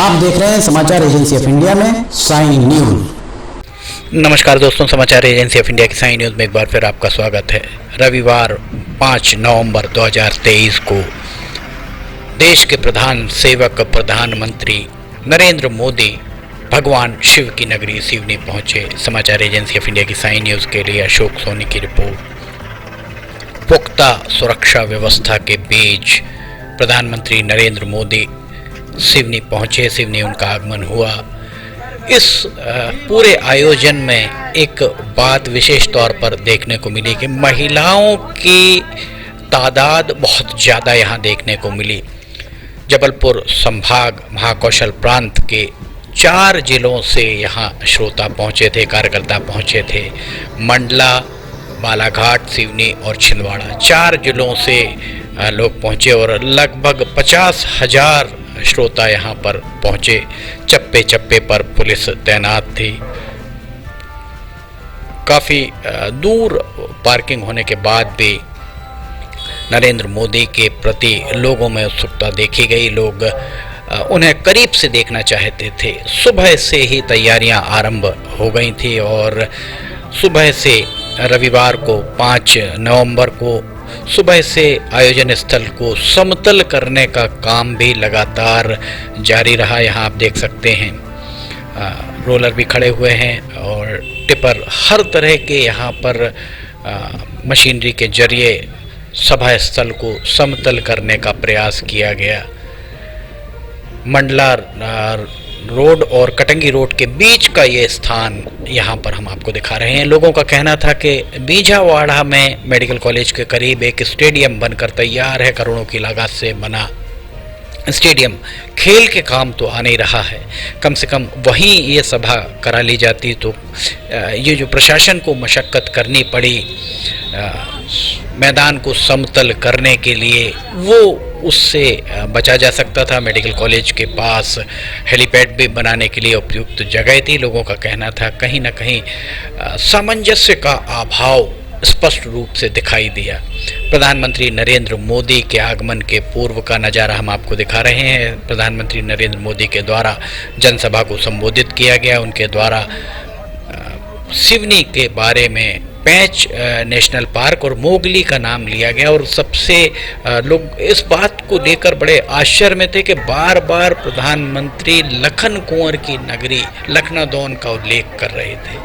आप देख रहे हैं समाचार एजेंसी ऑफ इंडिया में साइन न्यूज। नमस्कार दोस्तों, समाचार एजेंसी ऑफ इंडिया की साइन न्यूज में एक बार फिर आपका स्वागत है। रविवार 5 नवंबर 2023 को देश के प्रधान सेवक प्रधानमंत्री नरेंद्र मोदी भगवान शिव की नगरी सिवनी पहुंचे। समाचार एजेंसी ऑफ इंडिया की साइन न्यूज के लिए अशोक सोनी की रिपोर्ट। पुख्ता सुरक्षा व्यवस्था के बीच प्रधानमंत्री नरेंद्र मोदी सिवनी पहुंचे। सिवनी उनका आगमन हुआ। इस पूरे आयोजन में एक बात विशेष तौर पर देखने को मिली कि महिलाओं की तादाद बहुत ज़्यादा यहाँ देखने को मिली। जबलपुर संभाग महाकौशल प्रांत के 4 जिलों से यहाँ श्रोता पहुँचे थे, कार्यकर्ता पहुँचे थे। मंडला, बालाघाट, सिवनी और छिंदवाड़ा 4 जिलों से लोग पहुँचे और लगभग 50,000 श्रोता यहाँ पर पहुँचे। चप्पे चप्पे पर पुलिस तैनात थी। काफ़ी दूर पार्किंग होने के बाद भी नरेंद्र मोदी के प्रति लोगों में उत्सुकता देखी गई। लोग उन्हें करीब से देखना चाहते थे। सुबह से ही तैयारियां आरंभ हो गई थी और सुबह से रविवार को 5 नवंबर को सुबह से आयोजन स्थल को समतल करने का काम भी लगातार जारी रहा। यहाँ आप देख सकते हैं रोलर भी खड़े हुए हैं और टिपर, हर तरह के यहाँ पर मशीनरी के जरिए सभा स्थल को समतल करने का प्रयास किया गया। मंडला रोड और कटंगी रोड के बीच का ये स्थान यहाँ पर हम आपको दिखा रहे हैं। लोगों का कहना था कि बीजावाड़ा में मेडिकल कॉलेज के करीब एक स्टेडियम बनकर तैयार है। करोड़ों की लागत से बना स्टेडियम खेल के काम तो आ नहीं रहा है। कम से कम वहीं ये सभा करा ली जाती तो ये जो प्रशासन को मशक्क़त करनी पड़ी मैदान को समतल करने के लिए, वो उससे बचा जा सकता था। मेडिकल कॉलेज के पास हेलीपैड भी बनाने के लिए उपयुक्त जगह थी। लोगों का कहना था कहीं ना कहीं सामंजस्य का अभाव स्पष्ट रूप से दिखाई दिया। प्रधानमंत्री नरेंद्र मोदी के आगमन के पूर्व का नज़ारा हम आपको दिखा रहे हैं। प्रधानमंत्री नरेंद्र मोदी के द्वारा जनसभा को संबोधित किया गया। उनके द्वारा सिवनी के बारे में पैंच नेशनल पार्क और मोगली का नाम लिया गया और सबसे लोग इस बात को लेकर बड़े आश्चर्य में थे कि बार बार प्रधानमंत्री लखन कुंवर की नगरी लखनादौन का उल्लेख कर रहे थे।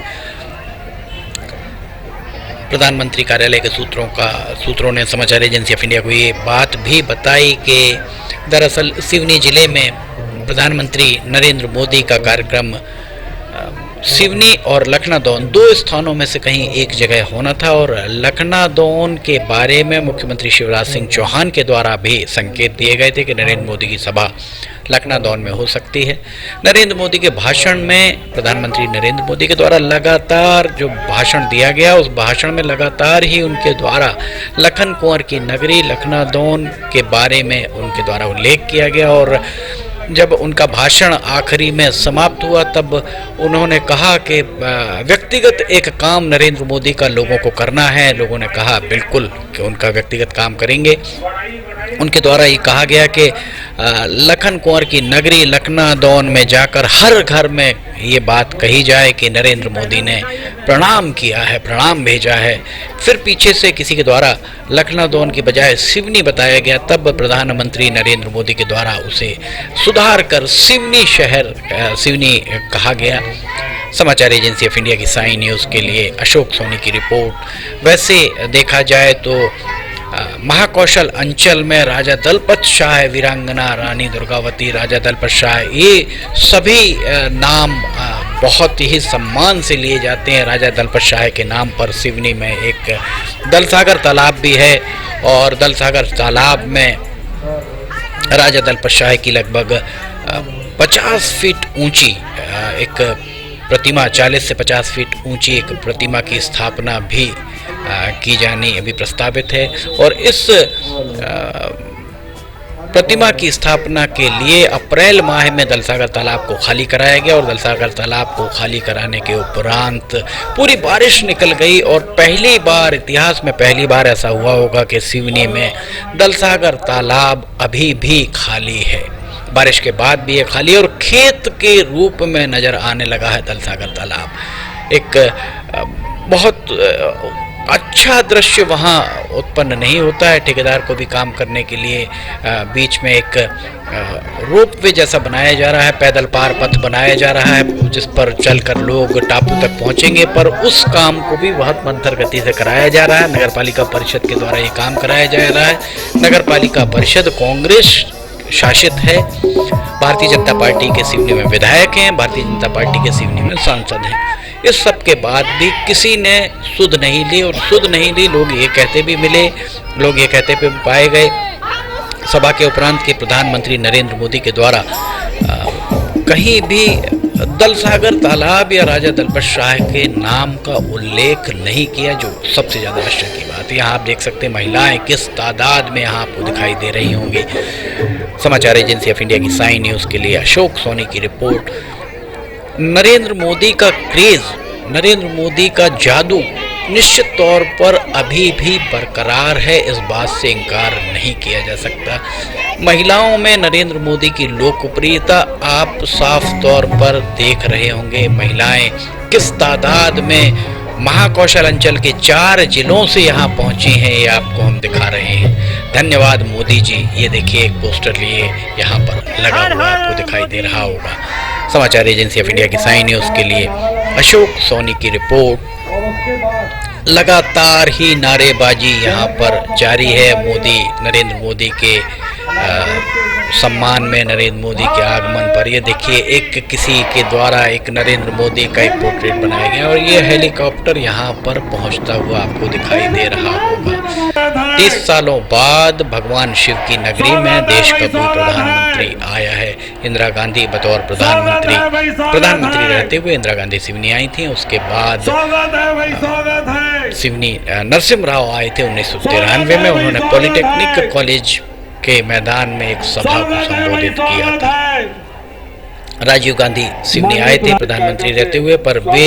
प्रधानमंत्री कार्यालय के सूत्रों ने समाचार एजेंसी ऑफ इंडिया को ये बात भी बताई कि दरअसल सिवनी जिले में प्रधानमंत्री नरेंद्र मोदी का कार्यक्रम सिवनी और लखनादौन 2 स्थानों में से कहीं एक जगह होना था और लखनादौन के बारे में मुख्यमंत्री शिवराज सिंह चौहान के द्वारा भी संकेत दिए गए थे कि नरेंद्र मोदी की सभा लखनादौन में हो सकती है। नरेंद्र मोदी के भाषण में प्रधानमंत्री नरेंद्र मोदी के द्वारा लगातार जो भाषण दिया गया, उस भाषण में लगातार ही उनके द्वारा लखन कुंवर की नगरी लखनादौन के बारे में उनके द्वारा उल्लेख किया गया और जब उनका भाषण आखिरी में समाप्त हुआ तब उन्होंने कहा कि व्यक्तिगत एक काम नरेंद्र मोदी का लोगों को करना है। लोगों ने कहा बिल्कुल कि उनका व्यक्तिगत काम करेंगे। उनके द्वारा ये कहा गया कि लखन कुंवर की नगरी लखनादौन में जाकर हर घर में ये बात कही जाए कि नरेंद्र मोदी ने प्रणाम किया है, प्रणाम भेजा है। फिर पीछे से किसी के द्वारा लखनादौन की बजाय सिवनी बताया गया, तब प्रधानमंत्री नरेंद्र मोदी के द्वारा उसे सुधार कर सिवनी कहा गया। समाचार एजेंसी ऑफ इंडिया की साइन न्यूज़ के लिए अशोक सोनी की रिपोर्ट। वैसे देखा जाए तो महाकौशल अंचल में राजा दलपत शाह, वीरांगना रानी दुर्गावती, राजा दलपत शाह, ये सभी नाम बहुत ही सम्मान से लिए जाते हैं। राजा दलपत शाह के नाम पर सिवनी में एक दलसागर तालाब भी है और दलसागर तालाब में राजा दलपत शाह की लगभग 50 फीट ऊंची एक प्रतिमा, 40 से 50 फीट ऊंची एक प्रतिमा की स्थापना भी की जानी अभी प्रस्तावित है। और इस प्रतिमा की स्थापना के लिए अप्रैल माह में दलसागर तालाब को खाली कराया गया और दलसागर तालाब को खाली कराने के उपरांत पूरी बारिश निकल गई और पहली बार, इतिहास में पहली बार ऐसा हुआ होगा कि सिवनी में दलसागर तालाब अभी भी खाली है। बारिश के बाद भी ये खाली और खेत के रूप में नजर आने लगा है दलसागर तालाब। एक बहुत अच्छा दृश्य वहाँ उत्पन्न नहीं होता है। ठेकेदार को भी काम करने के लिए बीच में एक रोपवे जैसा बनाया जा रहा है, पैदल पार पथ बनाया जा रहा है जिस पर चलकर लोग टापू तक पहुंचेंगे, पर उस काम को भी बहुत मंथर गति से कराया जा रहा है। नगरपालिका परिषद के द्वारा ये काम कराया जा रहा है। नगरपालिका परिषद कांग्रेस शासित है। भारतीय जनता पार्टी के सिवनी में विधायक हैं, भारतीय जनता पार्टी के सिवनी में सांसद हैं। इस सब के बाद भी किसी ने सुध नहीं ली और सुध नहीं ली लोग ये कहते भी मिले, लोग ये कहते भी पाए गए सभा के उपरांत के प्रधानमंत्री नरेंद्र मोदी के द्वारा कहीं भी दलसागर तालाब या राजा दलपत शाह के नाम का उल्लेख नहीं किया, जो सबसे ज़्यादा आश्चर्य की बात है। यहाँ आप देख सकते हैं महिलाएं किस तादाद में यहाँ आपको दिखाई दे रही होंगी। समाचार एजेंसी ऑफ इंडिया की साई न्यूज़ के लिए अशोक सोनी की रिपोर्ट। नरेंद्र मोदी का क्रेज, नरेंद्र मोदी का जादू निश्चित तौर पर अभी भी बरकरार है, इस बात से इनकार नहीं किया जा सकता। महिलाओं में नरेंद्र मोदी की लोकप्रियता आप साफ तौर पर देख रहे होंगे। महिलाएं किस तादाद में महाकौशल अंचल के 4 जिलों से यहाँ पहुँची हैं, ये आपको हम दिखा रहे हैं। धन्यवाद मोदी जी। ये देखिए एक पोस्टर लिए यहाँ पर लगा हुआ आपको दिखाई दे रहा होगा। समाचार एजेंसी ऑफ इंडिया की साई न्यूज़ के लिए अशोक सोनी की रिपोर्ट। लगातार ही नारेबाजी यहाँ पर जारी है मोदी, नरेंद्र मोदी के सम्मान में, नरेंद्र मोदी के आगमन पर। ये देखिए एक किसी के द्वारा एक नरेंद्र मोदी का एक पोर्ट्रेट बनाया गया और ये हेलीकॉप्टर यहाँ पर पहुँचता हुआ आपको दिखाई दे रहा होगा। 30 सालों बाद भगवान शिव की नगरी में देश का कोई प्रधानमंत्री आया है। इंदिरा गांधी बतौर प्रधानमंत्री रहते हुए इंदिरा गांधी सिवनी आई थी। उसके बाद सिवनी नरसिम्हा राव आए थे 1993 में। उन्होंने पॉलिटेक्निक कॉलेज के मैदान में एक सभा को संबोधित किया था। राजीव गांधी सिवनी आए थे प्रधानमंत्री रहते हुए, पर वे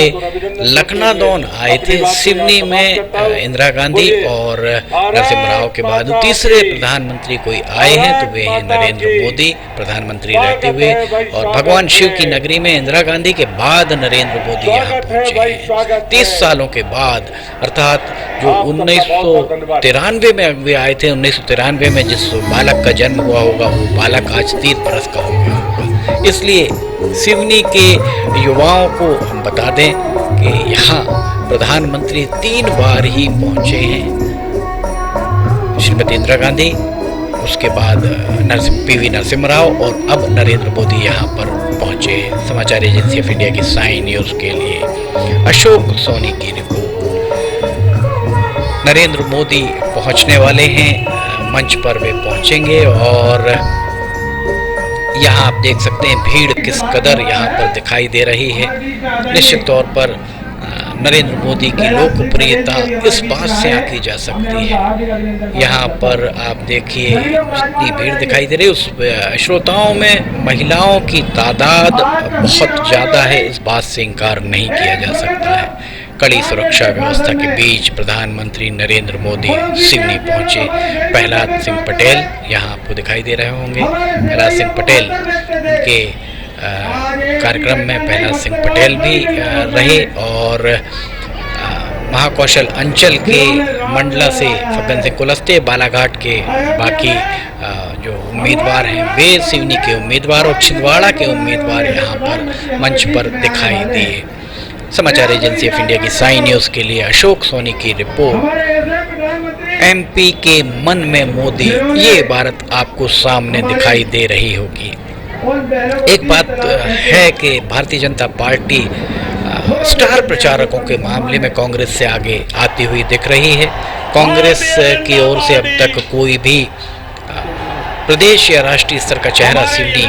लखनादौन आए थे। सिवनी में इंदिरा गांधी और नरसिम्हा राव के बाद तीसरे प्रधानमंत्री कोई आए हैं तो वे हैं नरेंद्र मोदी, प्रधानमंत्री रहते हुए। और भगवान शिव की नगरी में इंदिरा गांधी के बाद नरेंद्र मोदी यहाँ पहुँचे हैं 30 सालों के बाद। अर्थात जो 1993 में वे आए थे, 1993 में जिस बालक का जन्म हुआ होगा वो बालक आज 30 बरस का हो गया होगा। इसलिए सिवनी के युवाओं को हम बता दें कि यहाँ प्रधानमंत्री 3 बार ही पहुँचे हैं। श्रीमती इंदिरा गांधी, उसके बाद PV नरसिम्हा राव और अब नरेंद्र मोदी यहाँ पर पहुँचे हैं। समाचार एजेंसी ऑफ इंडिया की साई न्यूज़ के लिए अशोक सोनी की रिपोर्ट। नरेंद्र मोदी पहुँचने वाले हैं, मंच पर वे पहुँचेंगे और यहाँ आप देख सकते हैं भीड़ किस कदर यहाँ पर दिखाई दे रही है। निश्चित तौर पर नरेंद्र मोदी की लोकप्रियता इस बात से आंकी जा सकती है। यहाँ पर आप देखिए जितनी भीड़ दिखाई दे रही है, उस श्रोताओं में महिलाओं की तादाद बहुत ज़्यादा है, इस बात से इनकार नहीं किया जा सकता है। कड़ी सुरक्षा व्यवस्था के बीच प्रधानमंत्री नरेंद्र मोदी सिवनी पहुंचे। प्रहलाद सिंह पटेल यहाँ आपको दिखाई दे रहे होंगे। प्रहलाद सिंह पटेल के कार्यक्रम में प्रहलाद सिंह पटेल भी रहे और महाकौशल अंचल के मंडला से फग्गन सिंह कुलस्ते, बालाघाट के बाकी जो उम्मीदवार हैं वे सिवनी के उम्मीदवार और छिंदवाड़ा के उम्मीदवार यहाँ पर मंच पर दिखाई दिए। समाचार एजेंसी ऑफ इंडिया की साई न्यूज़ के लिए अशोक सोनी की रिपोर्ट। MP के मन में मोदी, ये बात आपको सामने दिखाई दे रही होगी। एक बात है कि भारतीय जनता पार्टी स्टार प्रचारकों के मामले में कांग्रेस से आगे आती हुई दिख रही है। कांग्रेस की ओर से अब तक कोई भी प्रदेश या राष्ट्रीय स्तर का चेहरा सिवनी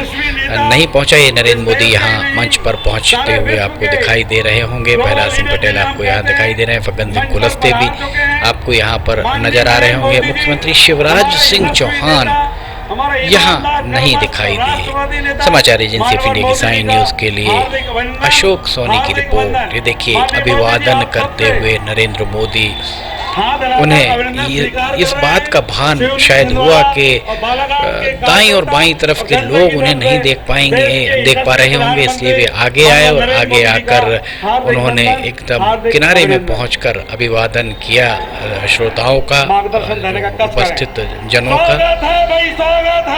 नहीं पहुंचा। ये नरेंद्र मोदी यहाँ मंच पर पहुंचते हुए आपको दिखाई दे रहे होंगे। प्रहलाद सिंह पटेल आपको यहाँ दिखाई दे रहे हैं, फग्गन सिंह कुलस्ते भी आपको यहाँ पर नजर आ रहे होंगे। मुख्यमंत्री शिवराज सिंह चौहान यहाँ नहीं दिखाई दिए। समाचार एजेंसी ऑफ इंडिया की साइन न्यूज़ के लिए अशोक सोनी की रिपोर्ट। ये देखिए, अभिवादन करते हुए नरेंद्र मोदी, उन्हें इस बात का भान शायद हुआ कि दाईं और बाईं तरफ के लोग उन्हें नहीं देख पा रहे होंगे, इसलिए वे आगे आए और आगे आकर उन्होंने एकदम किनारे में पहुंचकर अभिवादन किया श्रोताओं का, उपस्थित जनों का।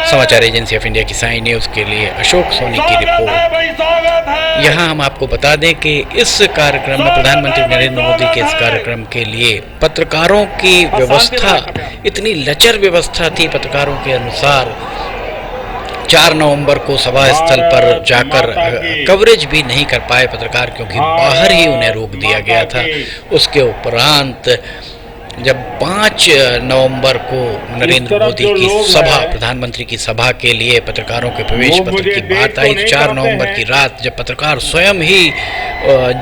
समाचार एजेंसी ऑफ इंडिया की साइन न्यूज़ के लिए अशोक सोनी की रिपोर्ट। यहाँ हम आपको बता दें कि इस कार्यक्रम में प्रधानमंत्री नरेंद्र मोदी के इस कार्यक्रम के लिए पत्रकारों की व्यवस्था, इतनी लचर व्यवस्था थी पत्रकारों के अनुसार। 4 नवंबर को सभा स्थल पर जाकर कवरेज भी नहीं कर पाए पत्रकार, क्योंकि बाहर ही उन्हें रोक दिया गया था। उसके उपरांत जब 5 नवंबर को नरेंद्र मोदी की सभा, प्रधानमंत्री की सभा के लिए पत्रकारों के प्रवेश पत्र की बात आई, 4 नवंबर की रात जब पत्रकार स्वयं ही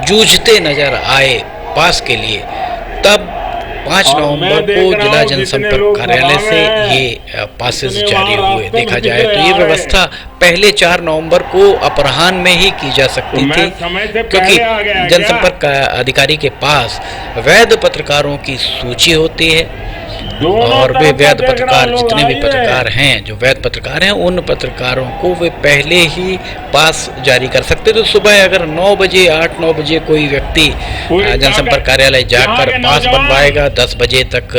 जूझते नजर आए पास के लिए, तब 5 नवंबर को जिला जनसंपर्क कार्यालय से ये पासेस जारी हुए। देखा जाए तो ये व्यवस्था पहले 4 नवंबर को अपराह्न में ही की जा सकती थी, क्योंकि जनसंपर्क अधिकारी के पास वैध पत्रकारों की सूची होती है और वे वैध पत्रकार, जितने भी पत्रकार हैं, जो वैध पत्रकार हैं, उन पत्रकारों को वे पहले ही पास जारी कर सकते। तो सुबह अगर 9 बजे 8-9 बजे कोई व्यक्ति जनसंपर्क कार्यालय जाकर पास बनवाएगा, 10 बजे तक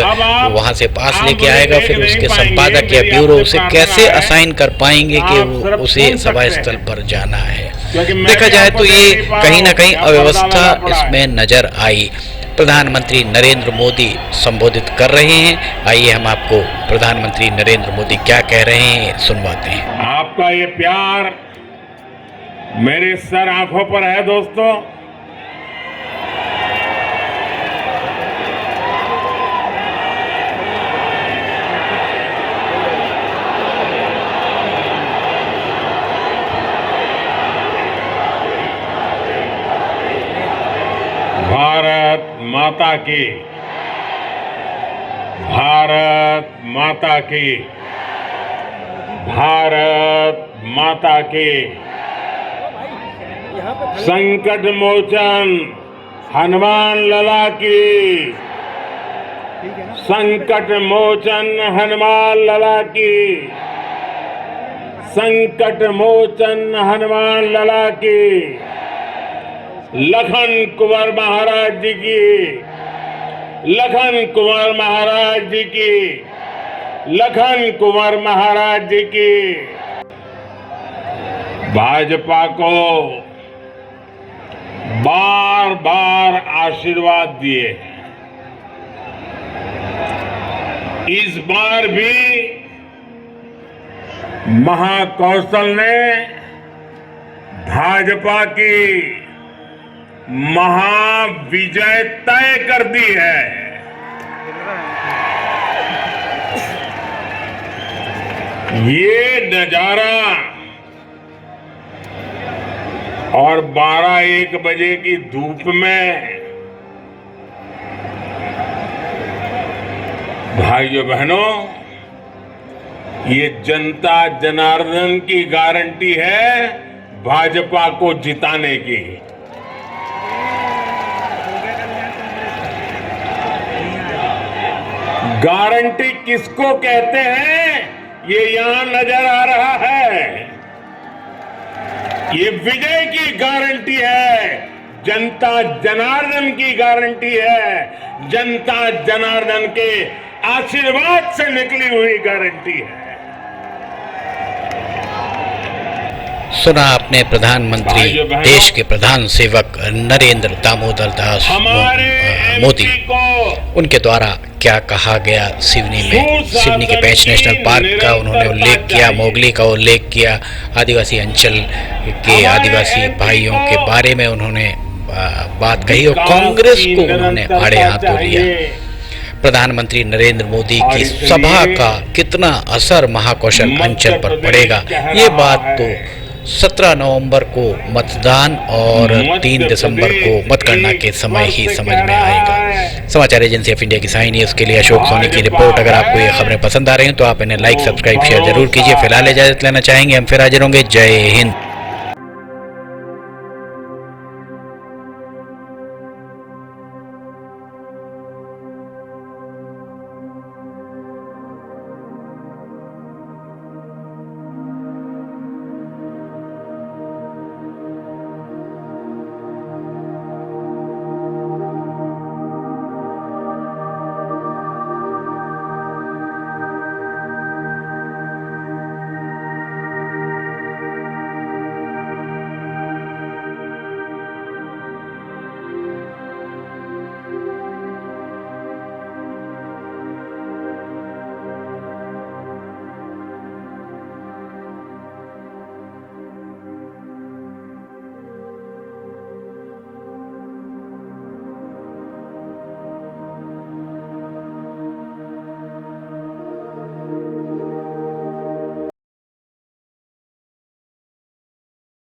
वहां से पास लेके आएगा, फिर उसके संपादक या ब्यूरो उसे कैसे असाइन कर पाएंगे कि उसे सभा स्थल पर जाना है। देखा जाए तो ये कहीं ना कहीं अव्यवस्था इसमें नजर आई। प्रधानमंत्री नरेंद्र मोदी संबोधित कर रहे हैं। आइए हम आपको प्रधानमंत्री नरेंद्र मोदी क्या कह रहे हैं सुनवाते हैं। आपका ये प्यार मेरे सर आंखों पर है दोस्तों। भारत माता की, भारत माता की, भारत माता की। संकट मोचन हनुमान लला की, संकट मोचन हनुमान लला की, संकट मोचन हनुमान लला की। लखन कुंवर महाराज जी की, लखन कुंवर महाराज जी की, लखन कुंवर महाराज जी की। भाजपा को बार बार आशीर्वाद दिए, इस बार भी महाकौशल ने भाजपा की महाविजय तय कर दी है। ये नजारा और 12-1 बजे की धूप में भाइयों बहनों, ये जनता जनार्दन की गारंटी है भाजपा को जिताने की। गारंटी किसको कहते हैं ये यहां नजर आ रहा है। ये विजय की गारंटी है, जनता जनार्दन की गारंटी है, जनता जनार्दन के आशीर्वाद से निकली हुई गारंटी है। सुना आपने प्रधानमंत्री, देश के प्रधान सेवक नरेंद्र दामोदर दास मोदी, उनके द्वारा क्या कहा गया सिवनी में। सिवनी के पेंच नेशनल पार्क का उन्होंने उल्लेख किया, मोगली का उल्लेख किया, आदिवासी अंचल के आदिवासी भाइयों के बारे में उन्होंने बात कही और कांग्रेस को उन्होंने आड़े हाथों लिया। प्रधानमंत्री नरेंद्र मोदी की सभा का कितना असर महाकौशल अंचल पर पड़ेगा, ये बात तो 17 नवंबर को मतदान और 3 दिसंबर को मतगणना के समय ही समझ में आएगा। समाचार एजेंसी ऑफ इंडिया की साइन न्यूज़ के लिए अशोक सोनी की रिपोर्ट। अगर आपको ये खबरें पसंद आ रही हैं तो आप इन्हें लाइक, सब्सक्राइब, शेयर जरूर कीजिए। फिलहाल इजाजत लेना चाहेंगे, हम फिर हाजिर होंगे। जय हिंद।